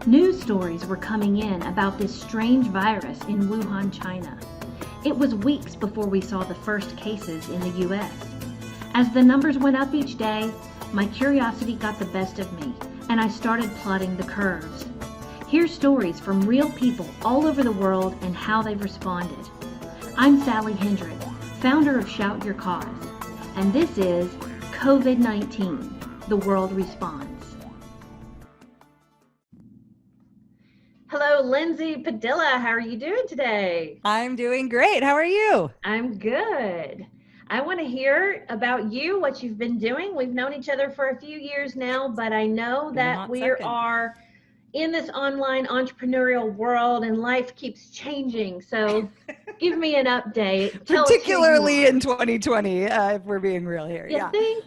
News stories were coming in about this strange virus in Wuhan, China. It was weeks before we saw the first cases in the US. As the numbers went up each day, my curiosity got the best of me, and I started plotting the curves. Here's stories from real people all over the world and how they've responded. I'm Sally Hendrick, founder of Shout Your Cause, and this is COVID-19, The World Responds. Hello, Lindsay Padilla. How are you doing today? I'm doing great. How are you? I'm good. I want to hear about you, what you've been doing. We've known each other for a few years now, but I know that we are in this online entrepreneurial world and life keeps changing. So give me an update. Particularly in 2020, if we're being real here. You think?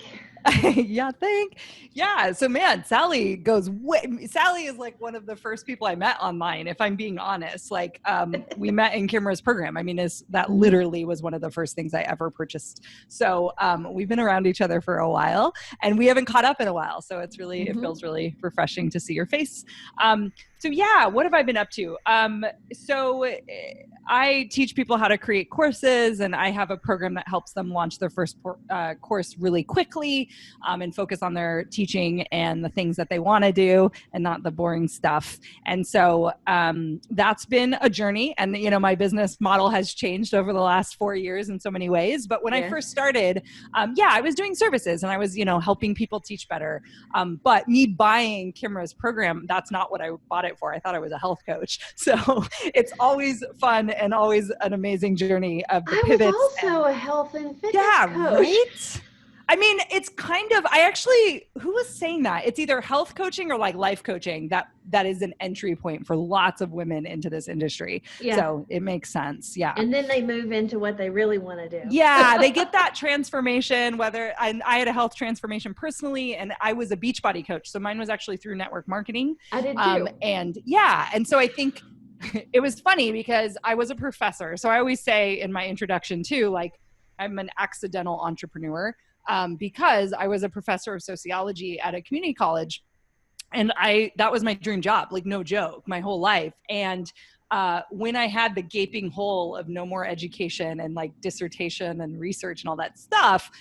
Yeah. So man, Sally is like one of the first people I met online, if I'm being honest. Like we met in Kimra's program. I mean, that literally was one of the first things I ever purchased. So we've been around each other for a while and we haven't caught up in a while. So it's really, it feels really refreshing to see your face. So yeah, what have I been up to? So I teach people how to create courses, and I have a program that helps them launch their first course really quickly and focus on their teaching and the things that they want to do and not the boring stuff. And so that's been a journey. And, you know, my business model has changed over the last 4 years in so many ways. But when I first started, I was doing services and I was, helping people teach better. But me buying Kimra's program, that's not what I bought it for. I thought I was a health coach. So it's always fun and always an amazing journey of the pivots. I was also a health and fitness coach. Right? I mean, it's kind of, who was saying that? It's either health coaching or like life coaching that is an entry point for lots of women into this industry. Yeah. So it makes sense. Yeah. And then they move into what they really want to do. Yeah. They get that transformation, I had a health transformation personally, and I was a Beachbody coach. So mine was actually through network marketing. I did too. And so I think it was funny because I was a professor. So I always say in my introduction too, like I'm an accidental entrepreneur. Because I was a professor of sociology at a community college, and that was my dream job, like no joke, my whole life. And when I had the gaping hole of no more education and like dissertation and research and all that stuff,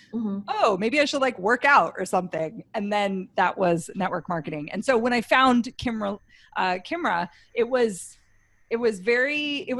maybe I should like work out or something. And then that was network marketing. And so when I found Kimra, it was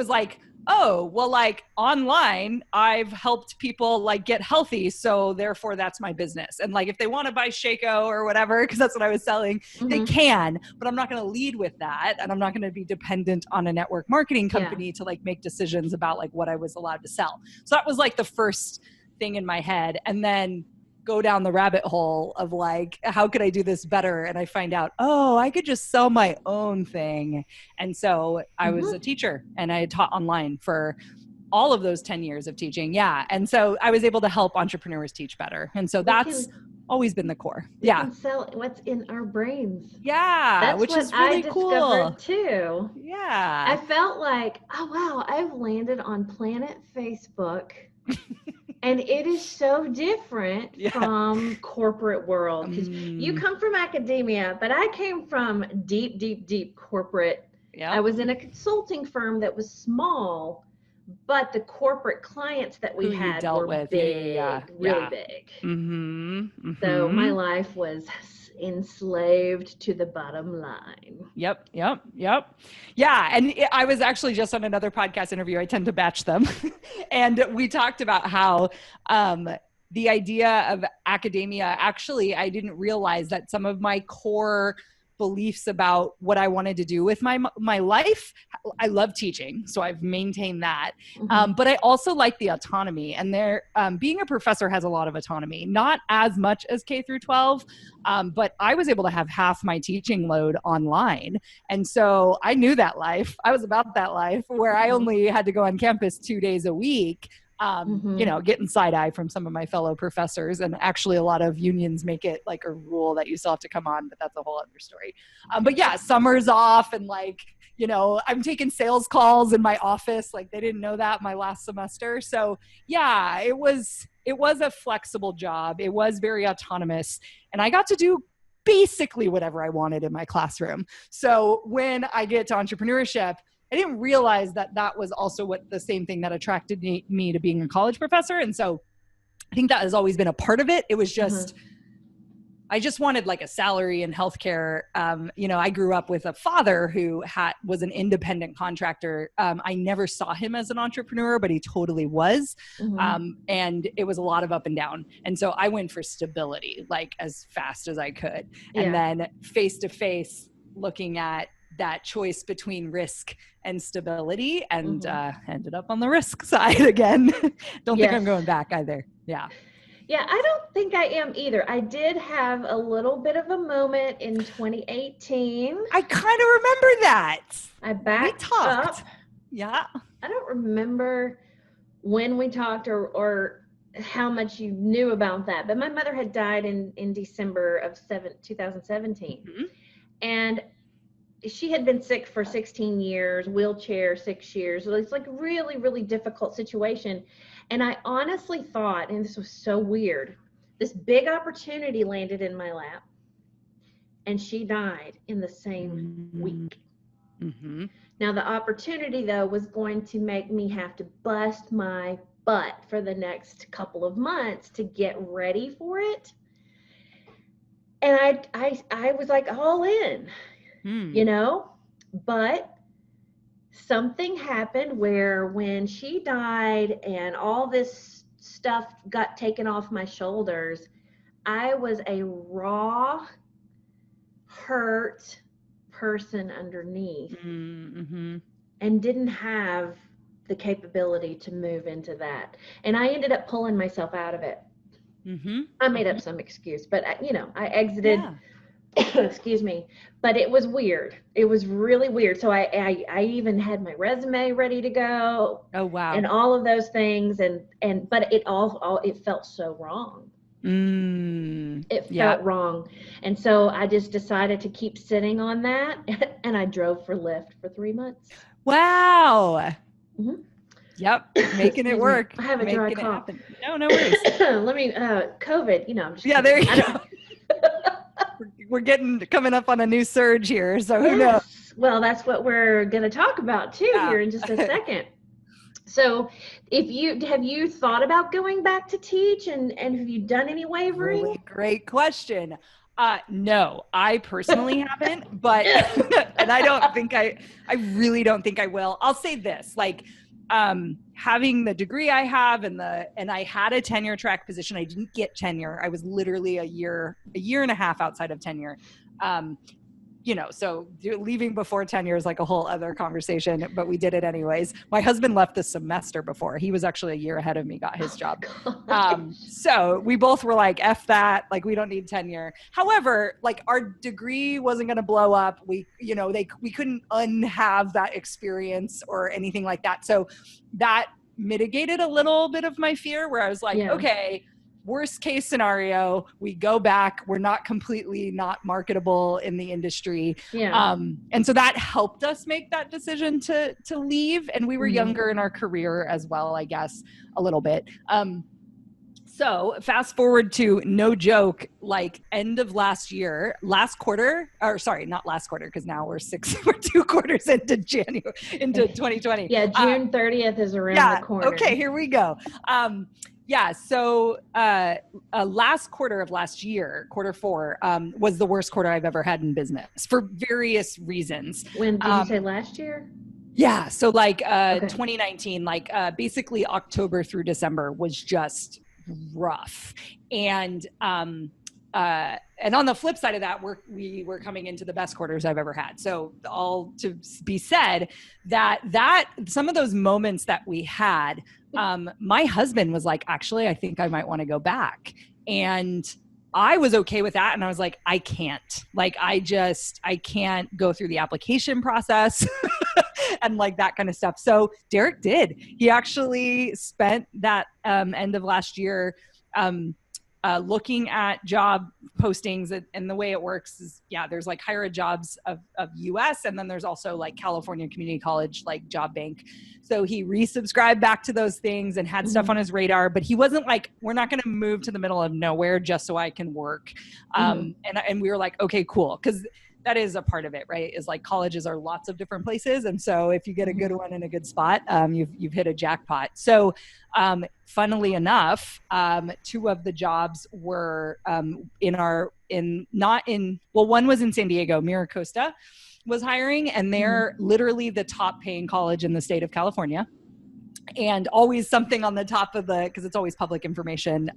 like, oh, well, like online, I've helped people like get healthy. So therefore that's my business. And like, if they want to buy Shaco or whatever, cause that's what I was selling, they can, but I'm not going to lead with that. And I'm not going to be dependent on a network marketing company to like make decisions about like what I was allowed to sell. So that was like the first thing in my head. And then go down the rabbit hole of like, how could I do this better? And I find out, I could just sell my own thing. And so I was a teacher and I had taught online for all of those 10 years of teaching. Yeah. And so I was able to help entrepreneurs teach better. And so that's always been the core. Yeah. Sell what's in our brains. Yeah. That's which what is really I cool discovered too. Yeah. I felt like, oh wow, I've landed on Planet Facebook. And it is so different from corporate world, because you come from academia, but I came from deep corporate. Yep. I was in a consulting firm that was small, but the corporate clients that we had were big, really big. So my life was enslaved to the bottom line. Yep. Yeah. And I was actually just on another podcast interview. I tend to batch them. And we talked about how the idea of academia, actually, I didn't realize that some of my core beliefs about what I wanted to do with my life. I love teaching, so I've maintained that. But I also like the autonomy, and being a professor has a lot of autonomy, not as much as K through 12, but I was able to have half my teaching load online. And so I knew that life. I was about that life where I only had to go on campus 2 days a week. Getting side eye from some of my fellow professors, and actually a lot of unions make it like a rule that you still have to come on, but that's a whole other story. But yeah, summer's off and like, I'm taking sales calls in my office. Like they didn't know that my last semester. So yeah, it was a flexible job. It was very autonomous, and I got to do basically whatever I wanted in my classroom. So when I get to entrepreneurship, I didn't realize that that was also the same thing that attracted me to being a college professor. And so I think that has always been a part of it. It was just, I just wanted like a salary in healthcare. I grew up with a father who was an independent contractor. I never saw him as an entrepreneur, but he totally was. And it was a lot of up and down. And so I went for stability, like as fast as I could. And then face to face looking at that choice between risk and stability, and ended up on the risk side again. Don't think I'm going back either. Yeah, I don't think I am either. I did have a little bit of a moment in 2018. I kind of remember that. I backed up. Yeah. I don't remember when we talked or how much you knew about that, but my mother had died in December of 2017. And she had been sick for 16 years, wheelchair 6 years. So it's like really, really difficult situation. And I honestly thought, and this was so weird, this big opportunity landed in my lap and she died in the same week. Now the opportunity though was going to make me have to bust my butt for the next couple of months to get ready for it. And I was like all in. But something happened where when she died and all this stuff got taken off my shoulders, I was a raw, hurt person underneath and didn't have the capability to move into that. And I ended up pulling myself out of it. I made up some excuse, but I exited. Excuse me, but it was weird. It was really weird. So I even had my resume ready to go. Oh wow! And all of those things, but it it felt so wrong. It felt wrong, and so I just decided to keep sitting on that, and I drove for Lyft for 3 months. Wow. Yep, making it work. I have a dry cough. No worries. Let me COVID. I'm just there you go. We're coming up on a new surge here, so who knows? Well, that's what we're going to talk about too here in just a second. So, have you thought about going back to teach, and have you done any wavering? Really great question. No, I personally haven't, but and I really don't think I will. I'll say this, like, having the degree I have and I had a tenure track position. I didn't get tenure. I was literally a year and a half outside of tenure. So leaving before tenure is like a whole other conversation, but we did it anyways. My husband left the semester before. He was actually a year ahead of me, got his job. So we both were like, F that, like, we don't need tenure. However, like, our degree wasn't going to blow up. We couldn't unhave that experience or anything like that. So that mitigated a little bit of my fear, where I was like, okay, worst case scenario, we go back, we're not completely not marketable in the industry. And so that helped us make that decision to leave. And we were younger in our career as well, I guess, a little bit. So fast forward to, no joke, like end of last quarter, or sorry, not last quarter, because now we're 2 quarters into 2020. Yeah, June 30th is around the corner. Okay, here we go. So last quarter of last year, quarter 4, was the worst quarter I've ever had in business for various reasons. When did you say last year? Yeah. So like 2019, like basically October through December was just rough. And on the flip side of that, we were coming into the best quarters I've ever had. So all to be said, that some of those moments that we had, my husband was like, actually, I think I might want to go back. And I was okay with that. And I was like, I can't go through the application process and like that kind of stuff. So Derek did. He actually spent that end of last year looking at job postings, and the way it works is, there's like higher jobs of US, and then there's also like California Community College, like job bank. So he resubscribed back to those things and had stuff on his radar, but he wasn't like, we're not going to move to the middle of nowhere just so I can work. And we were like, okay, cool. Cause that is a part of it, right? Is like colleges are lots of different places. And so if you get a good one in a good spot, you've hit a jackpot. So funnily enough, two of the jobs were one was in San Diego. Miracosta was hiring, and they're literally the top paying college in the state of California. And always something on the top of because it's always public information,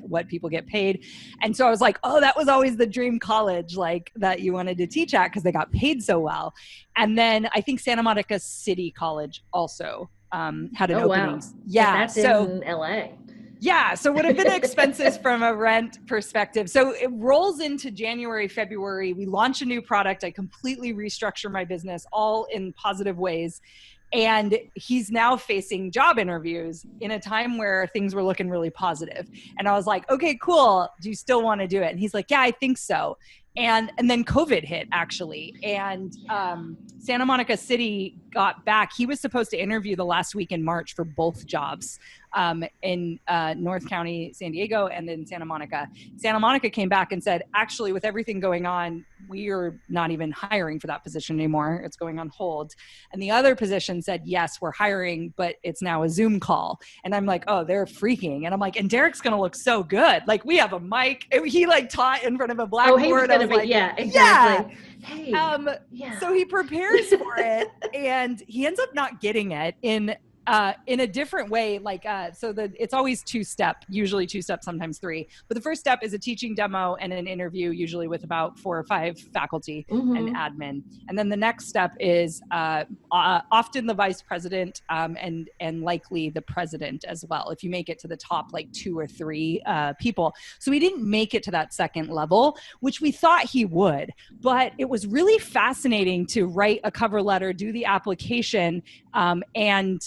what people get paid. And so I was like, oh, that was always the dream college, like that you wanted to teach at, because they got paid so well. And then I think Santa Monica City College also had an opening. Wow. Yeah. That's in LA. Yeah. So it would have been expenses from a rent perspective. So it rolls into January, February. We launch a new product. I completely restructure my business, all in positive ways. And he's now facing job interviews in a time where things were looking really positive. And I was like, okay, cool. Do you still want to do it? And he's like, yeah, I think so. And then COVID hit, actually. And Santa Monica City got back. He was supposed to interview the last week in March for both jobs in North County, San Diego, and then Santa Monica. Santa Monica came back and said, actually, with everything going on, we are not even hiring for that position anymore. It's going on hold. And the other position said, yes, we're hiring, but it's now a Zoom call. And I'm like, oh, they're freaking. And I'm like, and Derek's going to look so good. Like, we have a mic. He like taught in front of a blackboard. Oh, he was going to be, like, yeah, exactly. Yeah. Hey, So he prepares for it, and he ends up not getting it in a different way. Like, it's always usually two steps, sometimes three. But the first step is a teaching demo and an interview, usually with about 4 or 5 faculty and admin. And then the next step is often the vice president and likely the president as well, if you make it to the top like 2 or 3 people. So we didn't make it to that second level, which we thought he would. But it was really fascinating to write a cover letter, do the application, and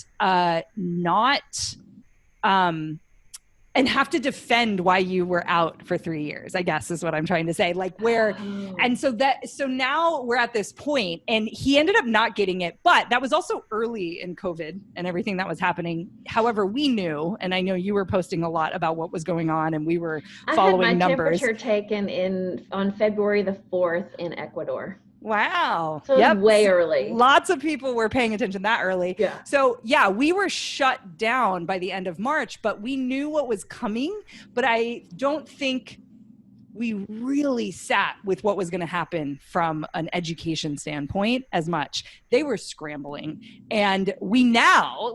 have to defend why you were out for 3 years, I guess is what I'm trying to say. And so now we're at this point, and he ended up not getting it, but that was also early in COVID and everything that was happening. However, we knew, and I know you were posting a lot about what was going on, and we were following numbers. I had my temperature taken on February the 4th in Ecuador. Wow. So it was way early. Lots of people were paying attention that early. Yeah. So we were shut down by the end of March, but we knew what was coming. But I don't think we really sat with what was going to happen from an education standpoint as much. They were scrambling. And now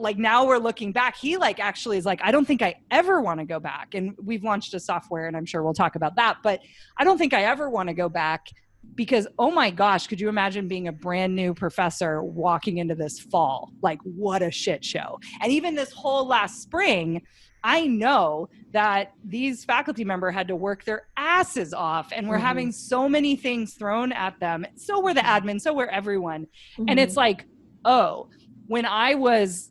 we're looking back. He actually is like, I don't think I ever want to go back. And we've launched a software, and I'm sure we'll talk about that. But I don't think I ever want to go back. Because, oh my gosh, could you imagine being a brand new professor walking into this fall? Like, what a shit show. And even this whole last spring, I know that these faculty members had to work their asses off, and we're having so many things thrown at them. So were the admin, so were everyone. And it's like, oh, when I was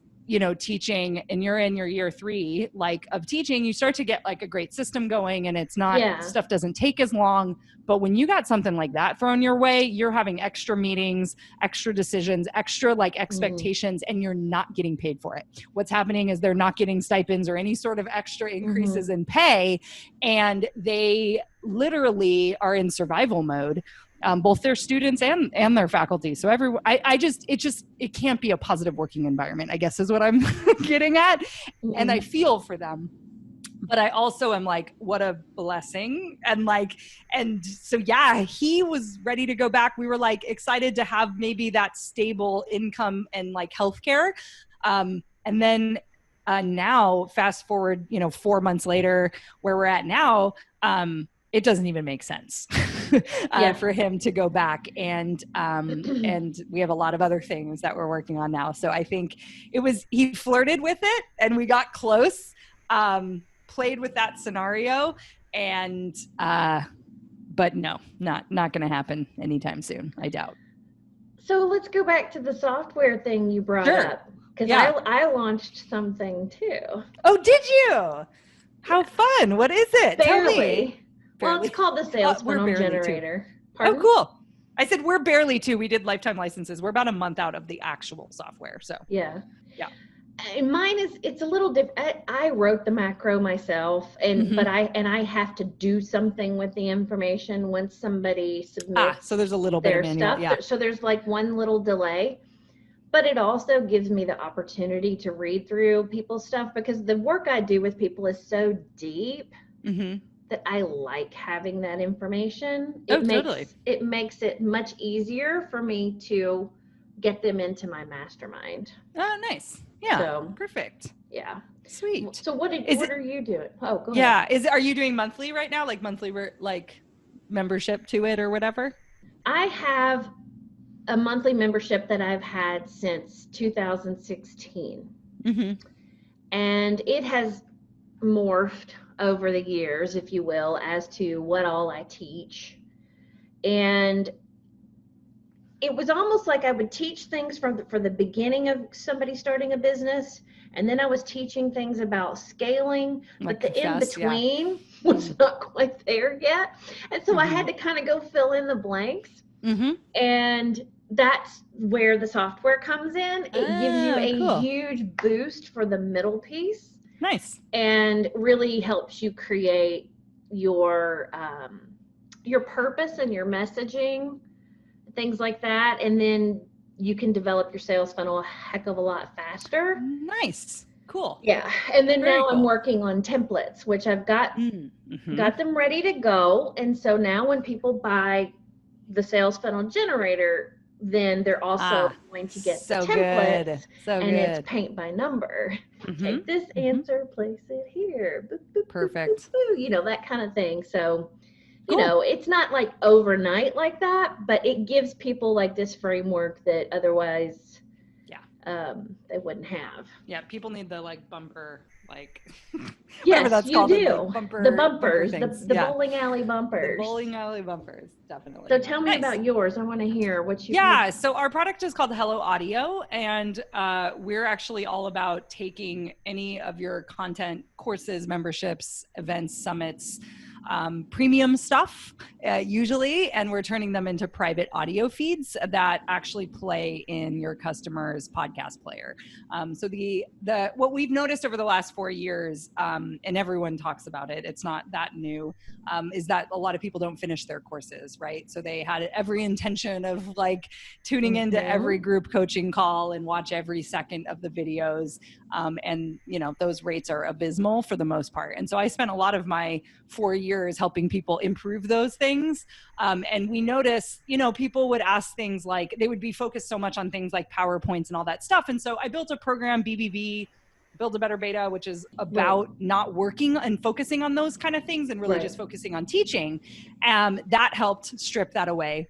teaching, and you're in your year 3 of teaching, you start to get a great system going, and it's not, stuff doesn't take as long. But when you got something like that thrown your way, you're having extra meetings, extra decisions, extra expectations, and you're not getting paid for it. What's happening is they're not getting stipends or any sort of extra increases in pay, and they literally are in survival mode. Both their students and their faculty. So it can't be a positive working environment, I guess is what I'm getting at. And I feel for them, but I also am like, what a blessing. And so, he was ready to go back. We were excited to have maybe that stable income and healthcare. And then now fast forward, 4 months later, where we're at now, it doesn't even make sense for him to go back. And we have a lot of other things that we're working on now. So I think he flirted with it, and we got close, played with that scenario, and, but no, not going to happen anytime soon. I doubt. So let's go back to the software thing you brought up. Because I launched something too. Oh, did you? How fun. What is it? Tell me. Barely. Well, it's called the Sales Funnel Generator. Oh, cool. I said we're barely too. We did lifetime licenses. We're about a month out of the actual software. So yeah. And mine it's a little different. I wrote the macro myself, but I have to do something with the information once somebody submits. So there's a little bit of manual. Stuff. So there's like one little delay, but it also gives me the opportunity to read through people's stuff, because the work I do with people is so deep that I like having that information. It makes it much easier for me to get them into my mastermind. Oh, nice. Yeah. So, perfect. Yeah. Sweet. So what are you doing? Oh, go ahead. Are you doing monthly right now? Like monthly, like membership to it or whatever? I have a monthly membership that I've had since 2016. And it has morphed over the years, if you will, as to what all I teach. And it was almost like I would teach things for the beginning of somebody starting a business, and then I was teaching things about scaling, but the in-between was not quite there yet. And so I had to kind of go fill in the blanks. And that's where the software comes in. It gives you a huge boost for the middle piece. Nice. And really helps you create your purpose and your messaging, things like that. And then you can develop your sales funnel a heck of a lot faster. Nice. Cool. Yeah. And then now I'm working on templates, which I've got them ready to go. And so now when people buy the Sales Funnel Generator, then they're also going to get the templates. It's paint by number. Take this answer, place it here. Boop, boop, perfect. Boop, boop, boop, that kind of thing. So it's not like overnight like that, but it gives people like this framework that otherwise they wouldn't have. Yeah, people need the like bumper, like yes, that's you called, do. The bumpers, the bowling alley bumpers. The bowling alley bumpers, definitely. So tell me about yours. I want to hear what you. So our product is called Hello Audio, and we're actually all about taking any of your content, courses, memberships, events, summits, premium stuff usually, and we're turning them into private audio feeds that actually play in your customer's podcast player. So the what we've noticed over the last 4 years, and everyone talks about it, it's not that new, is that a lot of people don't finish their courses, right? So they had every intention of like tuning into every group coaching call and watch every second of the videos, and those rates are abysmal for the most part. And so I spent a lot of my 4 years helping people improve those things. And we noticed, people would ask things like, they would be focused so much on things like PowerPoints and all that stuff. And so I built a program, BBB, Build a Better Beta, which is about not working and focusing on those kind of things and really just focusing on teaching. That helped strip that away.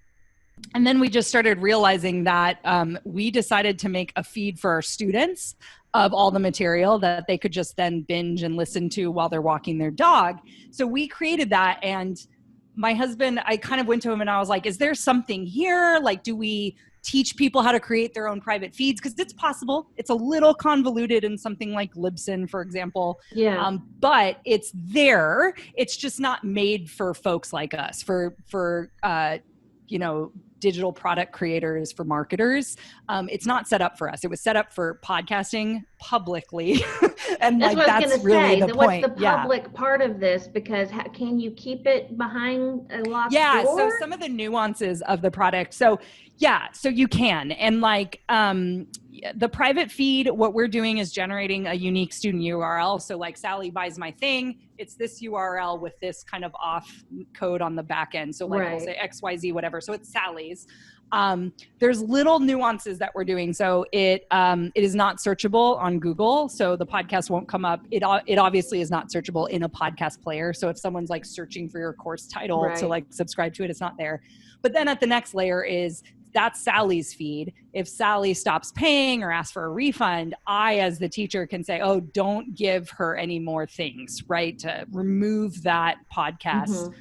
And then we just started realizing that we decided to make a feed for our students of all the material that they could just then binge and listen to while they're walking their dog. So we created that, and my husband, I kind of went to him and I was like, is there something here? Like, do we teach people how to create their own private feeds? Because it's possible. It's a little convoluted in something like Libsyn, for example. Yeah. But it's there. It's just not made for folks like us, for digital product creators, for marketers. It's not set up for us. It was set up for podcasting publicly. And that's really the point. What's the public part of this? Because can you keep it behind a locked door? So some of the nuances of the product. So you can. And the private feed, what we're doing is generating a unique student URL. So like Sally buys my thing, it's this URL with this kind of off code on the back end. So we'll say XYZ, whatever. So it's Sally's. There's little nuances that we're doing. So it is not searchable on Google. So the podcast won't come up. It obviously is not searchable in a podcast player. So if someone's like searching for your course title to like subscribe to it, it's not there. But then at the next layer is, that's Sally's feed. If Sally stops paying or asks for a refund, I, as the teacher, can say, oh, don't give her any more things, right? To remove that podcast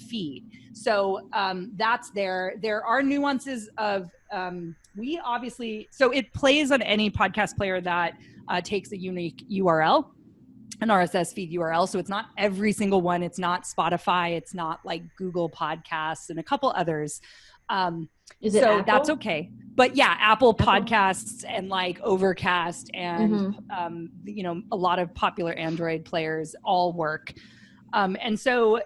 feed. So that's there. There are nuances of, so it plays on any podcast player that takes a unique URL. an RSS feed URL. So it's not every single one. It's not Spotify. It's not like Google Podcasts and a couple others. Is it So Apple? that's okay. But yeah, Apple Podcasts and like Overcast and, you know, a lot of popular Android players all work. And so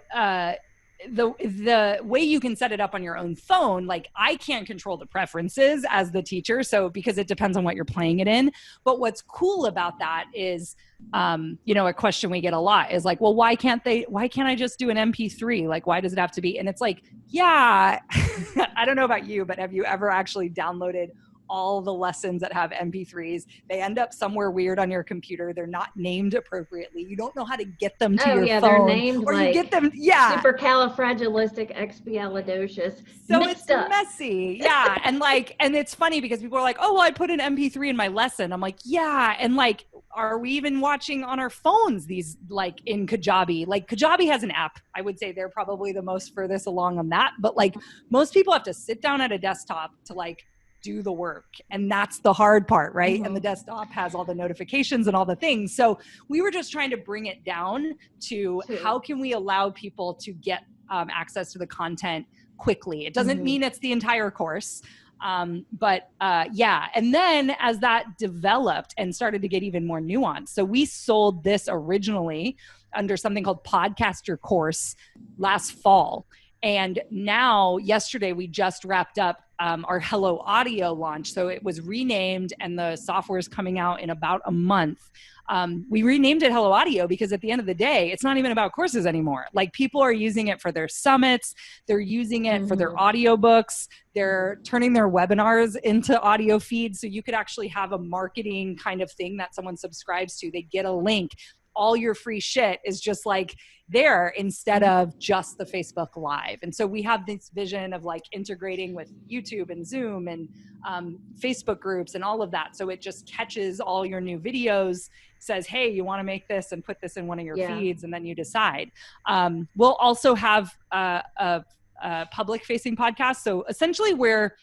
the way you can set it up on your own phone, like I can't control the preferences as the teacher, so because it depends on what you're playing it in. But what's cool about that is, you know, a question we get a lot is like, well, why can't I just do an MP3? Like, why does it have to be? And it's like, yeah, I don't know about you, but have you ever actually downloaded all the lessons that have MP3s? They end up somewhere weird on your computer. They're not named appropriately. You don't know how to get them to your phone. They're named or like you get them, supercalifragilisticexpialidocious. so it's messy. Yeah. And it's funny because people are like, oh, well, I put an MP3 in my lesson. I'm like, yeah. And like, are we even watching on our phones these, like in Kajabi? Like Kajabi has an app. I would say they're probably the most furthest along on that. But like most people have to sit down at a desktop to like do the work. And that's the hard part, right? And the desktop has all the notifications and all the things. So we were just trying to bring it down to how can we allow people to get access to the content quickly. It doesn't mean it's the entire course. But yeah. And then as that developed and started to get even more nuanced, so we sold this originally under something called Podcast Your Course last fall. And now yesterday we just wrapped up our Hello Audio launch. So it was renamed and the software is coming out in about a month. We renamed it Hello Audio because at the end of the day, it's not even about courses anymore. Like people are using it for their summits. They're using it for their audiobooks. They're turning their webinars into audio feeds. So you could actually have a marketing kind of thing that someone subscribes to. They get a link. All your free shit is just like there instead of just the Facebook Live. And so we have this vision of like integrating with YouTube and Zoom and Facebook groups and all of that. So it just catches all your new videos, says, hey, you want to make this and put this in one of your feeds, and then you decide. We'll also have a public facing podcast. So essentially we're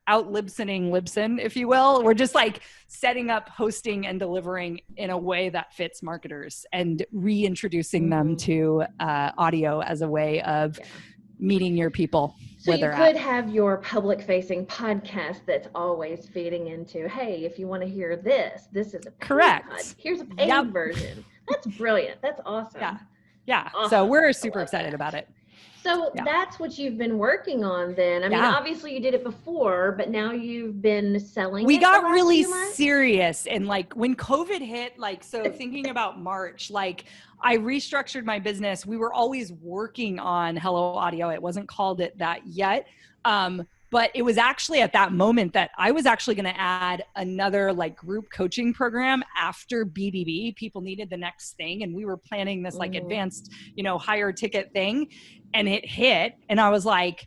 out Libsyn, if you will. We're just like setting up hosting and delivering in a way that fits marketers and reintroducing them to audio as a way of meeting your people. So you could have your public facing podcast that's always feeding into, hey, if you want to hear this is a paid here's a paid version. That's brilliant. That's awesome. Yeah. Awesome. So we're super excited about it. So that's what you've been working on then. I mean, obviously you did it before, but now you've been selling We got really serious. And like when COVID hit, like, so thinking about March, like I restructured my business. We were always working on Hello Audio. It wasn't called it that yet. But it was actually at that moment that I was actually going to add another like group coaching program after BBB. People needed the next thing. And we were planning this like advanced, you know, higher ticket thing. And it hit. And I was like,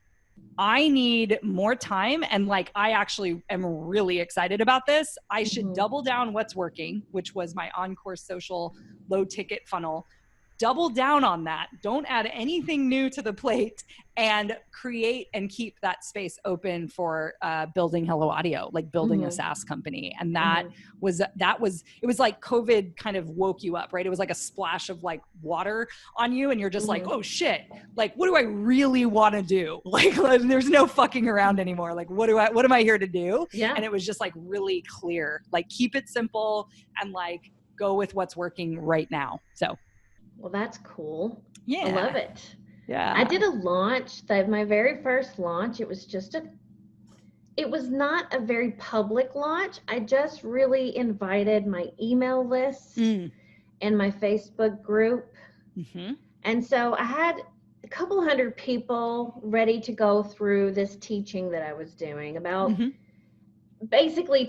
I need more time. And like, I actually am really excited about this. I should double down what's working, which was my on-course social low ticket funnel. Double down on that. Don't add anything new to the plate and create and keep that space open for building Hello Audio, like building a SaaS company. And it was like COVID kind of woke you up, right? It was like a splash of like water on you. And you're just like, oh shit, like, what do I really want to do? Like, there's no fucking around anymore. Like, what am I here to do? Yeah. And it was just like really clear, like keep it simple and like go with what's working right now. So. Well, that's cool. Yeah. I love it. Yeah. I did a launch, my very first launch. It was not a very public launch. I just really invited my email list and my Facebook group. And so I had a couple hundred people ready to go through this teaching that I was doing about basically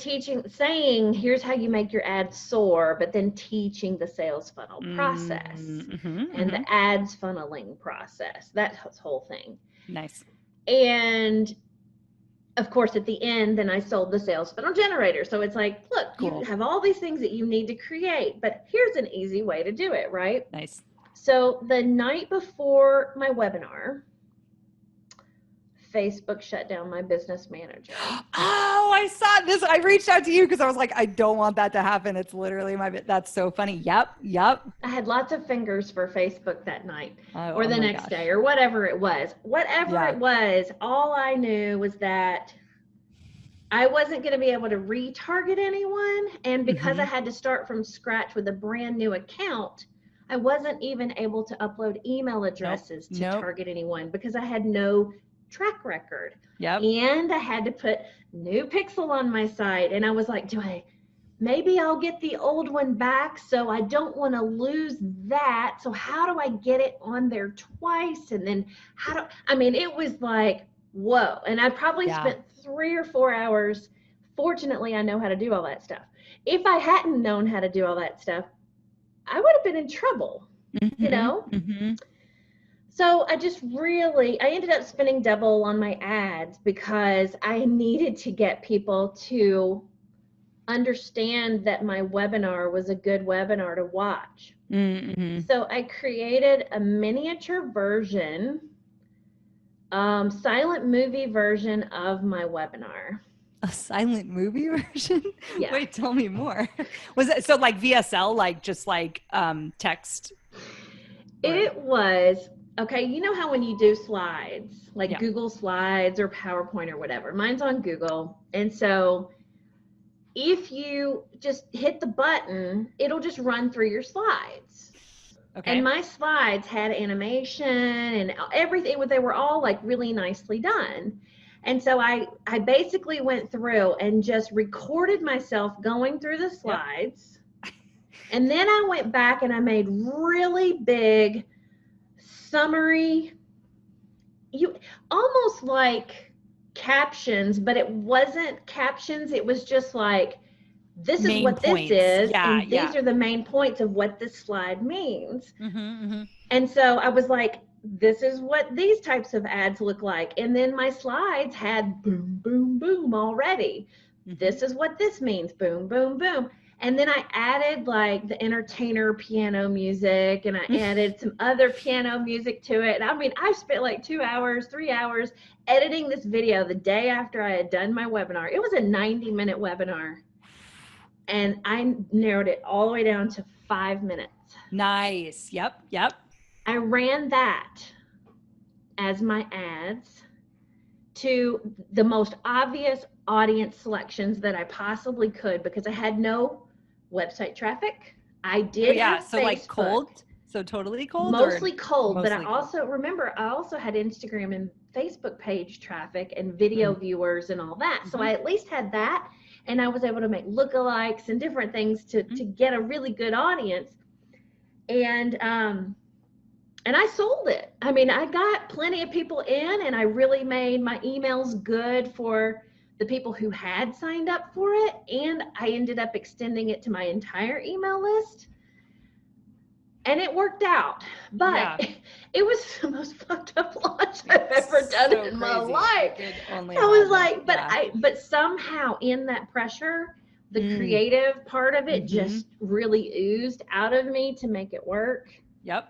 saying, here's how you make your ads soar, but then teaching the sales funnel process and the ads funneling process, that whole thing. Nice. And of course, at the end, then I sold the sales funnel generator. So it's like, look, you have all these things that you need to create, but here's an easy way to do it, right? Nice. So the night before my webinar, Facebook shut down my business manager. Oh, I saw this. I reached out to you because I was like, I don't want that to happen. It's literally that's so funny. Yep. I had lots of fingers for Facebook that night or Oh the my next gosh. day or whatever it was. It was, all I knew was that I wasn't going to be able to retarget anyone. And because I had to start from scratch with a brand new account, I wasn't even able to upload email addresses to target anyone because I had no track record. And I had to put new pixel on my site. And I was like, maybe I'll get the old one back. So I don't want to lose that. So how do I get it on there twice? And then it was like, whoa. And I probably spent 3 or 4 hours. Fortunately, I know how to do all that stuff. If I hadn't known how to do all that stuff, I would have been in trouble, you know? So I ended up spending double on my ads because I needed to get people to understand that my webinar was a good webinar to watch. So I created a miniature version, silent movie version of my webinar. A silent movie version? Yeah. Wait, tell me more. Was it so like VSL, like just like text? It was, okay, you know how when you do slides, like Google Slides or PowerPoint or whatever, mine's on Google. And so if you just hit the button, it'll just run through your slides. Okay. And my slides had animation and everything. They were all like really nicely done. And so I basically went through and just recorded myself going through the slides. And then I went back and I made really big summary, almost like captions, but it wasn't captions. It was just like, this is what this is, and these are the main points of what this slide means. And so I was like, this is what these types of ads look like. And then my slides had boom, boom, boom already. This is what this means, boom, boom, boom. And then I added like the entertainer piano music, and I added some other piano music to it. And I mean, I spent like 2 hours, 3 hours editing this video the day after I had done my webinar. It was a 90-minute webinar. And I narrowed it all the way down to 5 minutes. Nice. Yep. I ran that as my ads to the most obvious audience selections that I possibly could because I had no website traffic. I did have so Facebook. Like cold? So totally cold? Mostly cold, but I also had Instagram and Facebook page traffic and video viewers and all that. So I at least had that, and I was able to make lookalikes and different things to get a really good audience. And I sold it. I mean, I got plenty of people in, and I really made my emails good for the people who had signed up for it. And I ended up extending it to my entire email list. And it worked out. But it was the most fucked up launch I've ever done in my life. I was like, but somehow in that pressure, the creative part of it just really oozed out of me to make it work. Yep.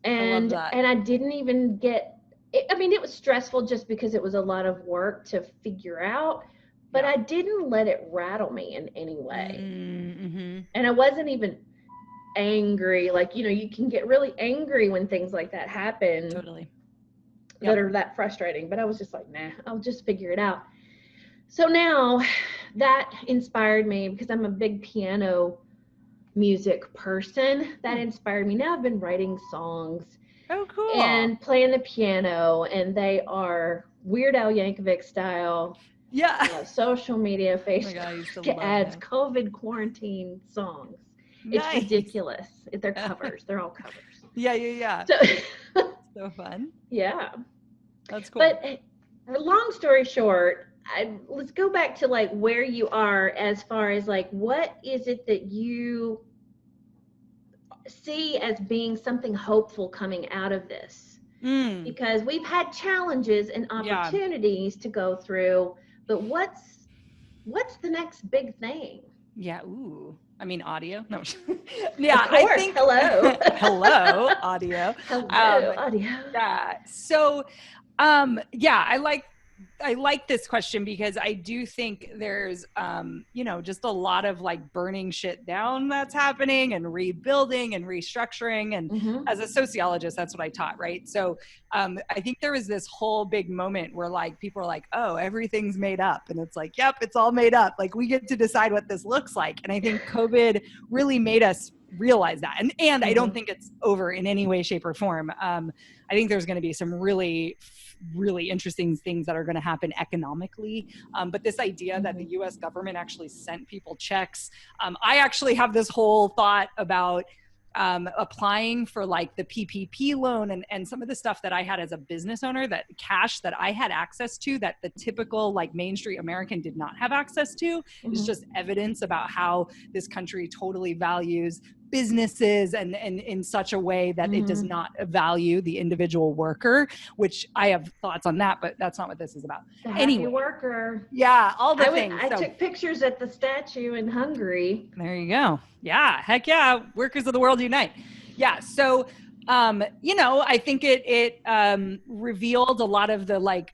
And I didn't even get it. I mean, it was stressful just because it was a lot of work to figure out, but I didn't let it rattle me in any way. And I wasn't even angry. Like, you can get really angry when things like that happen. Totally. That are that frustrating. But I was just like, nah, I'll just figure it out. So now that inspired me because I'm a big piano music person. That inspired me. Now I've been writing songs. Oh, cool. And playing the piano, and they are Weird Al Yankovic style. Yeah. Social media, Facebook ads, COVID quarantine songs. Nice. It's ridiculous. They're covers. They're all covers. Yeah. So fun. Yeah. That's cool. But long story short, let's go back to like where you are as far as like, what is it that you see as being something hopeful coming out of this? Because we've had challenges and opportunities to go through, but what's the next big thing? Yeah. Ooh. I mean, audio. No. Yeah. Of course. I think. Hello. Hello. Audio. Hello. Audio. Yeah. So Yeah, I like this question because I do think there's, just a lot of like burning shit down that's happening and rebuilding and restructuring. And as a sociologist, that's what I taught, right? So I think there was this whole big moment where like people are like, oh, everything's made up. And it's like, yep, it's all made up. Like we get to decide what this looks like. And I think COVID really made us realize that. And I don't think it's over in any way, shape, or form. I think there's going to be some really interesting things that are going to happen economically. But this idea that the US government actually sent people checks. I actually have this whole thought about applying for like the PPP loan and some of the stuff that I had as a business owner, that cash that I had access to that the typical like Main Street American did not have access to is just evidence about how this country totally values businesses and in such a way that it does not value the individual worker, which I have thoughts on that, but that's not what this is about. The happy worker. Yeah, all the things. I took pictures at the statue in Hungary. There you go. Yeah, heck yeah. Workers of the world unite. Yeah, so I think it revealed a lot of the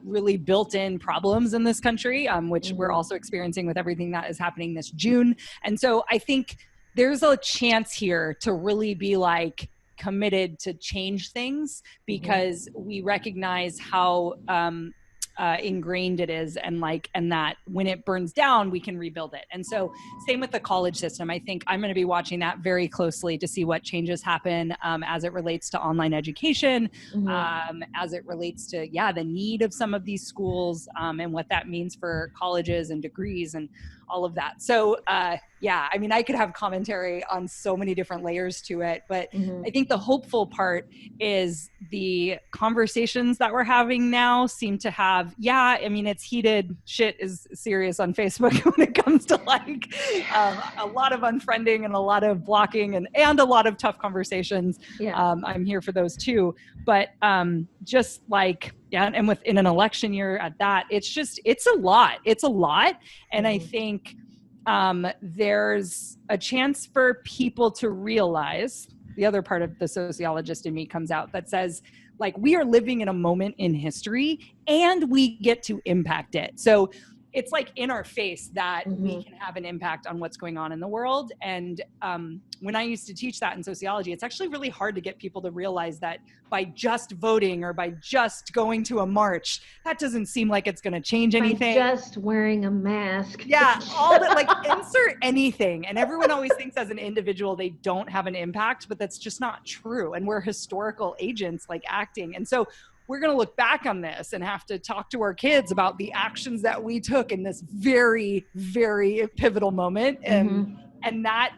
really built-in problems in this country, which we're also experiencing with everything that is happening this June. And so I think there's a chance here to really be like committed to change things because we recognize how ingrained it is and that when it burns down, we can rebuild it. And so same with the college system. I think I'm going to be watching that very closely to see what changes happen as it relates to online education, as it relates to, the need of some of these schools and what that means for colleges and degrees and all of that. So I could have commentary on so many different layers to it, but I think the hopeful part is the conversations that we're having now seem to have, it's heated. Shit is serious on Facebook when it comes to a lot of unfriending and a lot of blocking and a lot of tough conversations. I'm here for those too. But and within an election year at that, it's a lot. It's a lot. And I think there's a chance for people to realize, the other part of the sociologist in me comes out that says, we are living in a moment in history and we get to impact it. So it's in our face that we can have an impact on what's going on in the world. And when I used to teach that in sociology, it's actually really hard to get people to realize that by just voting or by just going to a march, that doesn't seem like it's going to change anything. By just wearing a mask. Yeah, all that, insert anything. And everyone always thinks as an individual, they don't have an impact, but that's just not true. And we're historical agents acting. And so we're going to look back on this and have to talk to our kids about the actions that we took in this very, very pivotal moment. And that,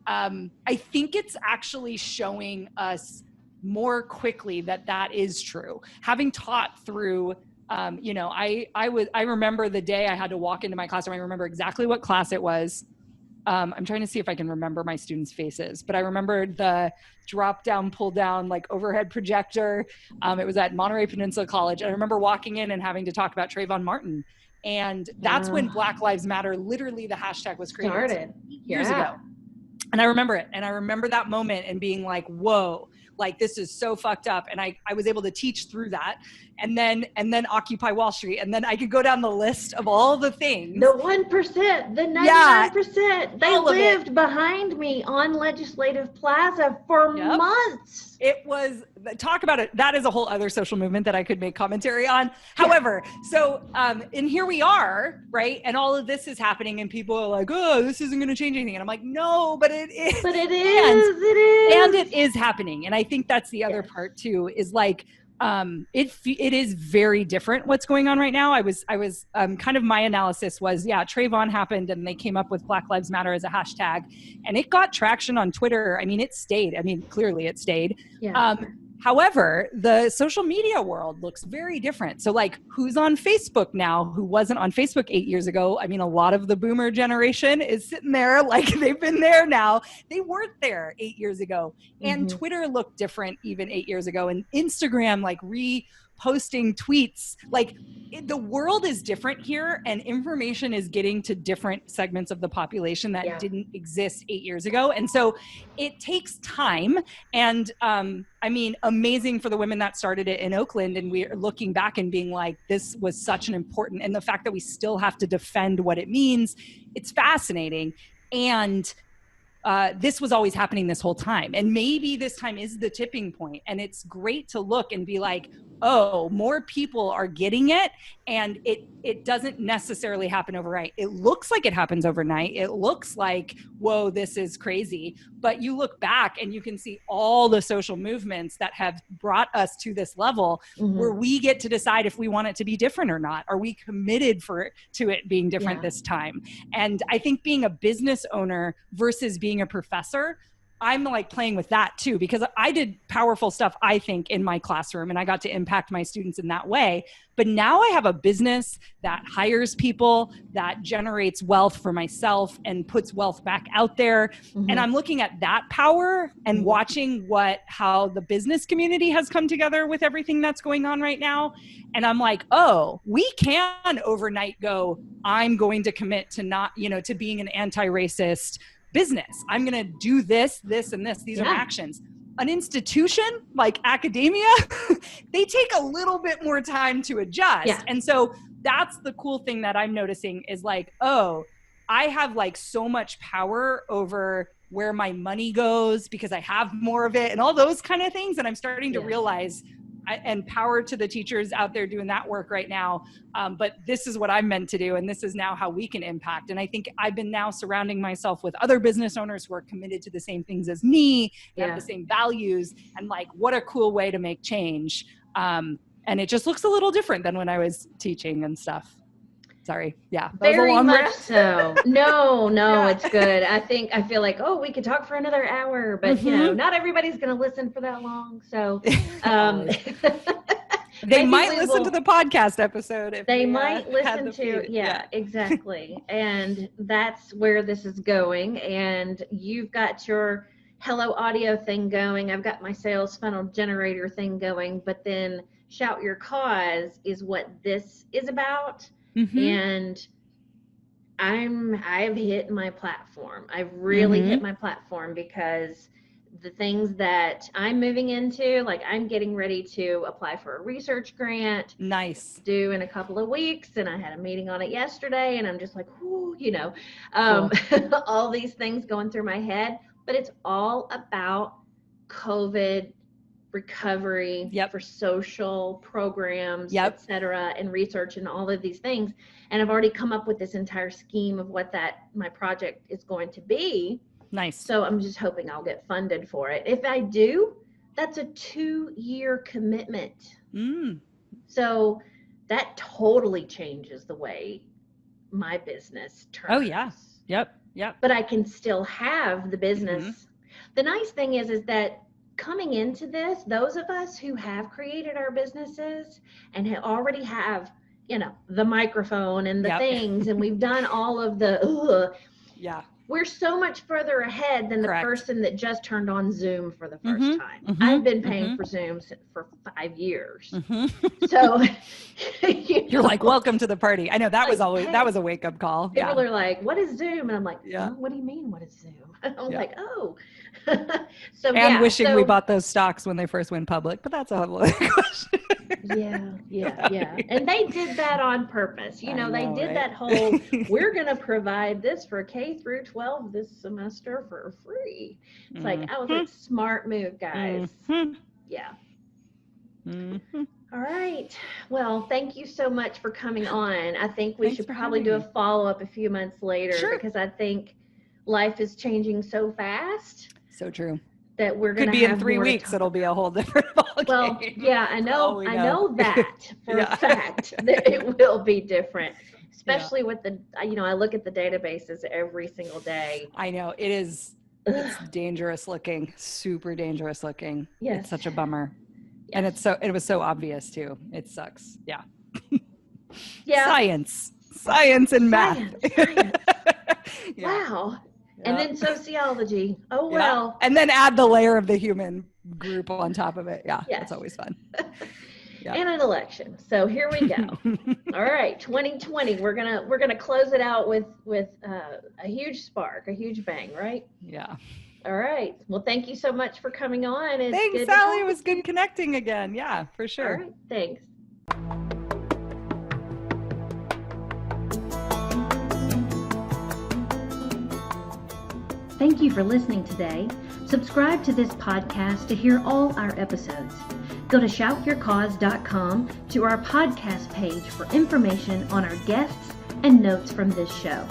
I think it's actually showing us more quickly that is true. Having taught through, I remember the day I had to walk into my classroom. I remember exactly what class it was. I'm trying to see if I can remember my students' faces, but I remember the drop down, pull down, overhead projector. It was at Monterey Peninsula College. And I remember walking in and having to talk about Trayvon Martin. And that's when Black Lives Matter, literally the hashtag was created years ago. And I remember it. And I remember that moment and being like, whoa, this is so fucked up. And I was able to teach through that. And then Occupy Wall Street. And then I could go down the list of all the things. The 1%, the 99%. They lived behind me on Legislative Plaza for months. It was, talk about it. That is a whole other social movement that I could make commentary on. However, so, and here we are, right? And all of this is happening and people are like, oh, this isn't going to change anything. And I'm like, no, but it is. But it is. And it is happening. And I think that's the other part too, is it is very different what's going on right now. I was kind of, my analysis was, Trayvon happened and they came up with Black Lives Matter as a hashtag and it got traction on Twitter. It stayed. Clearly it stayed. Yeah. However, the social media world looks very different. So who's on Facebook now, who wasn't on Facebook 8 years ago? A lot of the boomer generation is sitting there, they've been there now. They weren't there 8 years ago. And Twitter looked different even 8 years ago. And Instagram posting tweets. Like the world is different here, and information is getting to different segments of the population that didn't exist 8 years ago. And so it takes time. And I mean, amazing for the women that started it in Oakland. And we're looking back and being like, this was such an important, and the fact that we still have to defend what it means, it's fascinating. And this was always happening this whole time. And maybe this time is the tipping point. And it's great to look and be like, oh, more people are getting it. And it doesn't necessarily happen overnight. It looks like it happens overnight. It looks like, whoa, this is crazy. But you look back and you can see all the social movements that have brought us to this level where we get to decide if we want it to be different or not. Are we committed to it being different this time? And I think being a business owner versus being a professor, I'm like playing with that too, because I did powerful stuff, I think, in my classroom, and I got to impact my students in that way. But now I have a business that hires people, that generates wealth for myself and puts wealth back out there. And I'm looking at that power and watching how the business community has come together with everything that's going on right now. And I'm like, oh, we can overnight go, I'm going to commit to not, to being an anti-racist business. I'm going to do this, and this. These are actions. An institution like academia, they take a little bit more time to adjust. Yeah. And so that's the cool thing that I'm noticing is like, oh, I have like so much power over where my money goes because I have more of it and all those kind of things. And I'm starting to realize, and power to the teachers out there doing that work right now. But this is what I'm meant to do. And this is now how we can impact. And I think I've been now surrounding myself with other business owners who are committed to the same things as me, have the same values, and like, what a cool way to make change. And it just looks a little different than when I was teaching and stuff. Sorry. Yeah. Very much so. No, it's good. I feel like, oh, we could talk for another hour, but not everybody's going to listen for that long. So, they might listen to the podcast episode. If they might listen to, exactly. And that's where this is going. And you've got your Hello Audio thing going. I've got my sales funnel generator thing going, but then Shout Your Cause is what this is about. And I've hit my platform. I've really hit my platform because the things that I'm moving into, like I'm getting ready to apply for a research grant. Nice. Due in a couple of weeks. And I had a meeting on it yesterday and I'm just like, whoo, all these things going through my head, but it's all about COVID recovery for social programs, et cetera, and research and all of these things. And I've already come up with this entire scheme of what my project is going to be. Nice. So I'm just hoping I'll get funded for it. If I do, that's a 2-year commitment. So that totally changes the way my business turns. Oh yeah. Yep. But I can still have the business. The nice thing is that coming into this, those of us who have created our businesses and already have, the microphone and the things, and we've done all of the, we're so much further ahead than the person that just turned on Zoom for the first time. I've been paying for Zoom for 5 years. So you're like, welcome to the party. I know that was always, that was a wake up call. People are like, what is Zoom? And I'm like, oh, what do you mean? What is Zoom? I'm like, oh. Wishing we bought those stocks when they first went public, but that's a whole other question. Yeah. And they did that on purpose. They did that whole, we're going to provide this for K through 12 this semester for free. It's like, I was like, smart move, guys. Yeah. All right. Well, thank you so much for coming on. I think we should probably do a follow-up a few months later because I think life is changing so fast. So true. That we're going to be in 3 weeks. It'll be a whole different ballgame. Well, yeah, I know that for a fact that it will be different, especially with the, I look at the databases every single day. I know it's dangerous looking, super dangerous looking. Yes. It's such a bummer. Yes. And it was so obvious too. It sucks. Yeah. Science and math. Science. Wow. And then sociology. Oh, well. And then add the layer of the human group on top of it. Yeah. That's always fun. and an election. So here we go. All right, 2020. We're gonna close it out with a huge spark, a huge bang, right? Yeah. All right. Well, thank you so much for coming on. Thanks, Sally. It was good connecting again. Yeah, for sure. All right. Thanks. Thank you for listening today. Subscribe to this podcast to hear all our episodes. Go to shoutyourcause.com to our podcast page for information on our guests and notes from this show.